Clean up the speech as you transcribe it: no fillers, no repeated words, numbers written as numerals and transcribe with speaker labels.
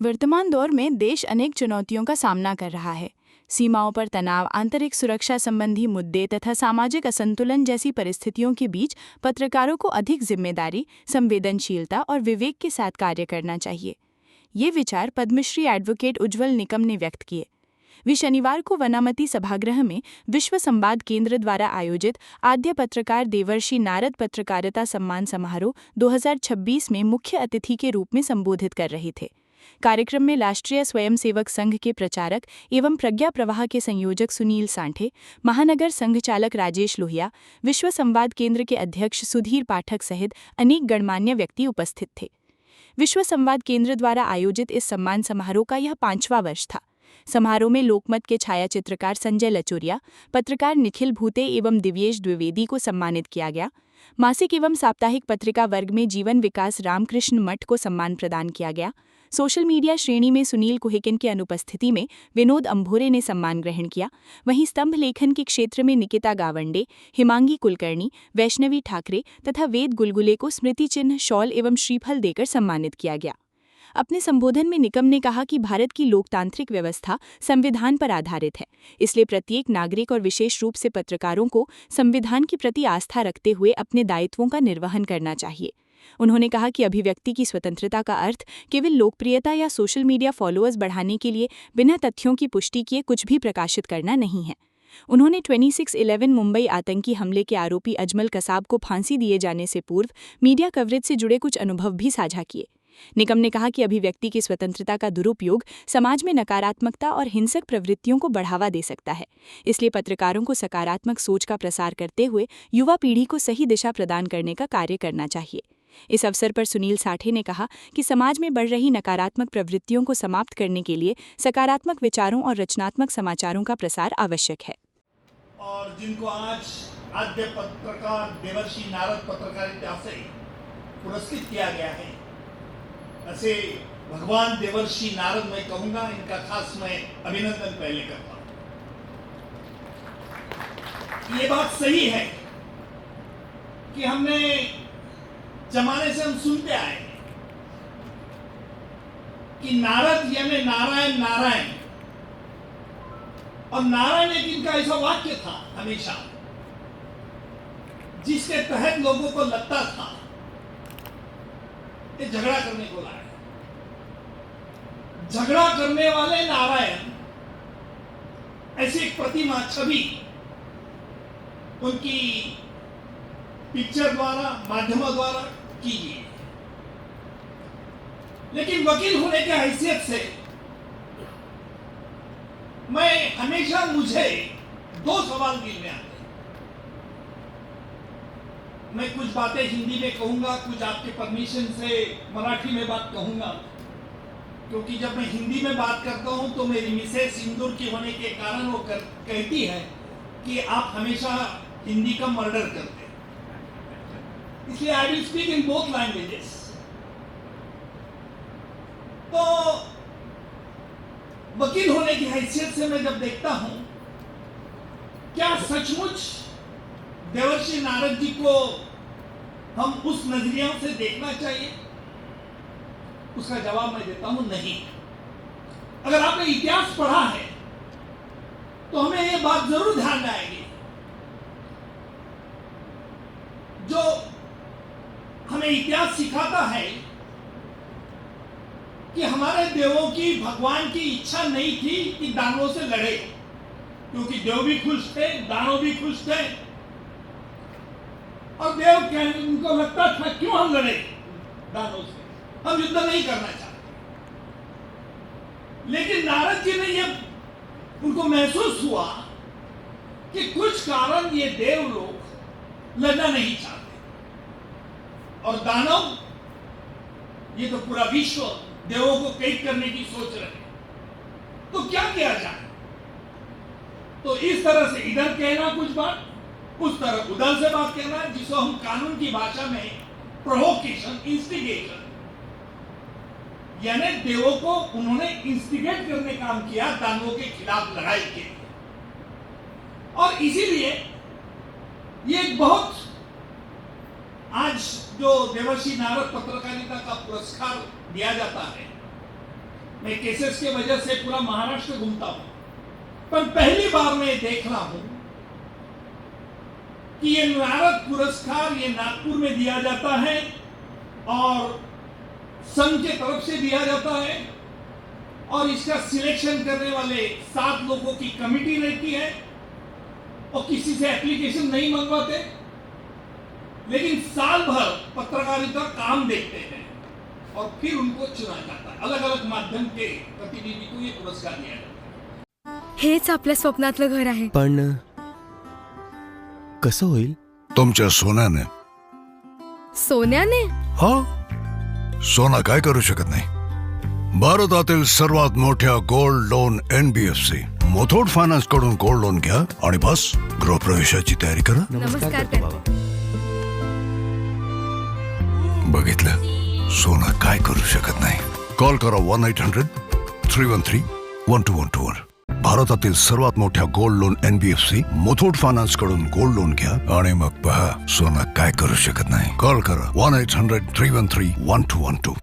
Speaker 1: वर्तमान दौर में देश अनेक चुनौतियों का सामना कर रहा है। सीमाओं पर तनाव, आंतरिक सुरक्षा संबंधी मुद्दे तथा सामाजिक असंतुलन जैसी परिस्थितियों के बीच पत्रकारों को अधिक जिम्मेदारी, संवेदनशीलता और विवेक के साथ कार्य करना चाहिए। ये विचार पद्मश्री एडवोकेट उज्ज्वल निकम ने व्यक्त किए। वे शनिवार को वनामती सभागृह में विश्व संवाद केंद्र द्वारा आयोजित आद्य पत्रकार देवर्षि नारद पत्रकारिता सम्मान समारोह 2026 में मुख्य अतिथि के रूप में संबोधित कर रहे थे। कार्यक्रम में राष्ट्रीय स्वयंसेवक संघ के प्रचारक एवं प्रज्ञा प्रवाह के संयोजक सुनील सांठे, महानगर संघ चालक राजेश लोहिया, विश्व संवाद केंद्र के अध्यक्ष सुधीर पाठक सहित अनेक गणमान्य व्यक्ति उपस्थित थे। विश्व संवाद केंद्र द्वारा आयोजित इस सम्मान समारोह का यह 5वां वर्ष था। समारोह में लोकमत के छायाचित्रकार संजय लचोरिया, पत्रकार निखिल भूते एवं दिव्येश द्विवेदी को सम्मानित किया गया। मासिक एवं साप्ताहिक पत्रिका वर्ग में जीवन विकास रामकृष्ण मठ को सम्मान प्रदान किया गया। सोशल मीडिया श्रेणी में सुनील कुहिकन की अनुपस्थिति में विनोद अंभोरे ने सम्मान ग्रहण किया। वहीं स्तंभ लेखन के क्षेत्र में निकिता गावंडे, हिमांगी कुलकर्णी, वैष्णवी ठाकरे तथा वेद गुलगुले को स्मृति चिन्ह, शॉल एवं श्रीफल देकर सम्मानित किया गया। अपने संबोधन में निकम ने कहा कि भारत की लोकतांत्रिक व्यवस्था संविधान पर आधारित है, इसलिए प्रत्येक नागरिक और विशेष रूप से पत्रकारों को संविधान के प्रति आस्था रखते हुए अपने दायित्वों का निर्वहन करना चाहिए। उन्होंने कहा कि अभिव्यक्ति की स्वतंत्रता का अर्थ केवल लोकप्रियता या सोशल मीडिया फॉलोअर्स बढ़ाने के लिए बिना तथ्यों की पुष्टि किए कुछ भी प्रकाशित करना नहीं है। उन्होंने 26/11 मुंबई आतंकी हमले के आरोपी अजमल कसाब को फांसी दिए जाने से पूर्व मीडिया कवरेज से जुड़े कुछ अनुभव भी साझा किए। निकम ने कहा कि अभिव्यक्ति की स्वतंत्रता का दुरुपयोग समाज में नकारात्मकता और हिंसक प्रवृत्तियों को बढ़ावा दे सकता है, इसलिए पत्रकारों को सकारात्मक सोच का प्रसार करते हुए युवा पीढ़ी को सही दिशा प्रदान करने का कार्य करना चाहिए। इस अवसर पर सुनील साठे ने कहा कि समाज में बढ़ रही नकारात्मक प्रवृत्तियों को समाप्त करने के लिए सकारात्मक विचारों और रचनात्मक समाचारों का प्रसार आवश्यक है।
Speaker 2: और जिनको आज आद्य पत्रकार देवर्षि नारद पत्रकारिता से पुरस्कृत किया गया है, ऐसे भगवान देवर्षि नारद मैं कहूंगा, इनका खास मैं अभिनंदन पहले करता हूं। ये बात सही है कि हमने जमाने से हम सुनते आए हैं कि नारद यानी नारायण नारायण, और नारायण एक इनका ऐसा वाक्य था हमेशा जिसके तहत लोगों को लगता था ये झगड़ा करने को लाए। झगड़ा करने वाले नारायण ऐसी एक प्रतिमा, छवि उनकी पिक्चर द्वारा, माध्यमों द्वारा कीजिए। लेकिन वकील होने की हैसियत से मैं हमेशा, मुझे 2 सवाल दिल में आते हैं। मैं कुछ बातें हिंदी में कहूंगा, कुछ आपके परमिशन से मराठी में बात कहूंगा, क्योंकि जब मैं हिंदी में बात करता हूं तो मेरी मिसेस इंदौर की होने के कारण वो कहती है कि आप हमेशा हिंदी का मर्डर करते हैं, इसलिए I will speak in both languages. तो वकील होने की हैसियत से मैं जब देखता हूं, क्या सचमुच देवर्षि नारद जी को हम उस नजरिया से देखना चाहिए? उसका जवाब मैं देता हूं, नहीं। अगर आपने इतिहास पढ़ा है तो हमें यह बात जरूर ध्यान में आएगी, जो हमें इतिहास सिखाता है कि हमारे देवों की, भगवान की इच्छा नहीं थी कि दानवों से लड़े, क्योंकि देव भी खुश थे, दानव भी खुश थे, और देव उनको लगता था क्यों हम लड़े दानवों से, हम युद्ध नहीं करना चाहते। लेकिन नारद जी ने यह उनको महसूस हुआ कि कुछ कारण ये देव लोग लड़ना नहीं चाहते, और दानव, ये तो पूरा विश्व देवों को कैद करने की सोच रहे, तो क्या किया जाए? तो इस तरह से इधर कहना कुछ बात, उस तरह उधर से बात कहना, जिसको हम कानून की भाषा में प्रोवोकेशन, इंस्टिगेशन, यानी देवों को उन्होंने इंस्टिगेट करने का काम किया दानवों के खिलाफ लड़ाई के लिए। और इसीलिए ये एक बहुत, आज जो देवर्षि नारद पत्रकारिता का पुरस्कार दिया जाता है, मैं केसेस के वजह से पूरा महाराष्ट्र घूमता हूं, पर पहली बार मैं देख रहा हूं कि ये नारद पुरस्कार ये नागपुर में दिया जाता है और संघ के तरफ से दिया जाता है और इसका सिलेक्शन करने वाले 7 लोगों की कमिटी रहती है और किसी से एप्लीकेशन नहीं मंगवाते, लेकिन साल भर पत्रकारिता काम देखते हैं और फिर उनको चुना जाता है। अलग अलग माध्यम के प्रतिनिधि को ये पुरस्कार दिया जाता है।
Speaker 3: हेच आपल्या स्वप्नातलं घर आहे.
Speaker 4: पण कसं होईल?
Speaker 5: तुमच्या सोन्याने.
Speaker 3: सोन्याने?
Speaker 5: हा, सोना काय करू शकत नाही. भारतातील सर्वात मोठ्या gold loan NBFC Muthoot finance कडून गोल्ड लोन घ्या आणि बस गृहप्रवेशाची तयारी करा.
Speaker 3: नमस्कार
Speaker 4: करतो बाबा.
Speaker 5: बघितलं, सोनं काय करू शकत नाही. कॉल करा 1-800-313-1212 भारतातील सर्वात मोठ्या gold loan NBFC Muthoot finance कडून गोल्ड लोन घ्या आणि मग पहा सोनं काय करू शकत नाही. कॉल करा 1-800-313-1212.